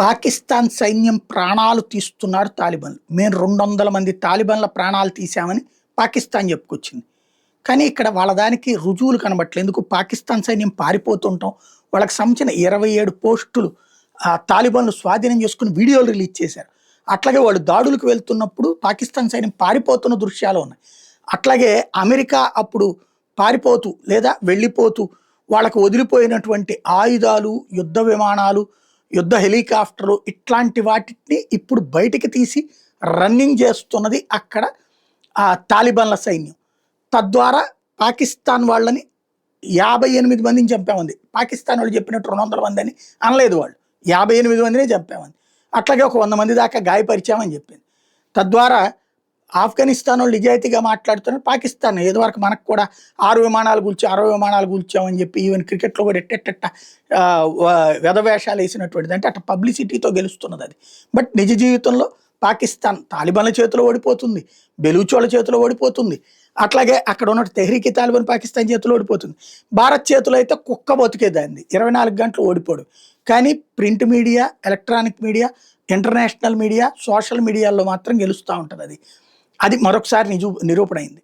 పాకిస్తాన్ సైన్యం ప్రాణాలు తీస్తున్నారు తాలిబాన్లు. మేము 200 మంది తాలిబాన్ల ప్రాణాలు తీశామని పాకిస్తాన్ చెప్పుకొచ్చింది. కానీ ఇక్కడ వాళ్ళ దానికి రుజువులు కనబట్లేదు. ఎందుకు పాకిస్తాన్ సైన్యం పారిపోతుంటాం, వాళ్ళకి సంబంధించిన 27 పోస్టులు తాలిబాన్లు స్వాధీనం చేసుకుని వీడియోలు రిలీజ్ చేశారు. అట్లాగే వాళ్ళు దాడులకు వెళ్తున్నప్పుడు పాకిస్తాన్ సైన్యం పారిపోతున్న దృశ్యాలు ఉన్నాయి. అట్లాగే అమెరికా అప్పుడు పారిపోతూ లేదా వెళ్ళిపోతూ వాళ్ళకు వదిలిపోయినటువంటి ఆయుధాలు, యుద్ధ విమానాలు, యుద్ధ హెలికాప్టర్లు ఇట్లాంటి వాటిని ఇప్పుడు బయటికి తీసి రన్నింగ్ చేస్తున్నది అక్కడ తాలిబాన్ల సైన్యం. తద్వారా పాకిస్తాన్ వాళ్ళని 58 మందిని చంపామంది. పాకిస్తాన్ వాళ్ళు చెప్పినట్టు 200 మంది అని అనలేదు, వాళ్ళు 58 మందినే చంపామంది. అట్లాగే ఒక 100 మంది దాకా గాయపరిచామని చెప్పింది. తద్వారా ఆఫ్ఘనిస్తాన్ వాళ్ళు నిజాయితీగా మాట్లాడుతున్నారు. పాకిస్తాన్ ఏదో వరకు మనకు కూడా 6 విమానాలు కూల్చి 60 విమానాలు కూల్చామని చెప్పి ఈవెన్ క్రికెట్లో కూడా ఎట్టెట్ట వెధవేషాలు వేసినటువంటిది. అంటే అట్లా పబ్లిసిటీతో గెలుస్తున్నది అది. బట్ నిజ జీవితంలో పాకిస్తాన్ తాలిబాన్ల చేతిలో ఓడిపోతుంది, బెలూచోళ్ళ చేతిలో ఓడిపోతుంది. అట్లాగే అక్కడ ఉన్న తెహ్రీకి తాలిబాన్ పాకిస్తాన్ చేతిలో ఓడిపోతుంది. భారత్ చేతిలో అయితే కుక్క బతికేదాన్ని 24 గంటలు ఓడిపోడు. కానీ print media, electronic media, international media, social మీడియాలో మాత్రం గెలుస్తూ ఉంటుంది. అది మరొకసారి నిరూపణ అయింది.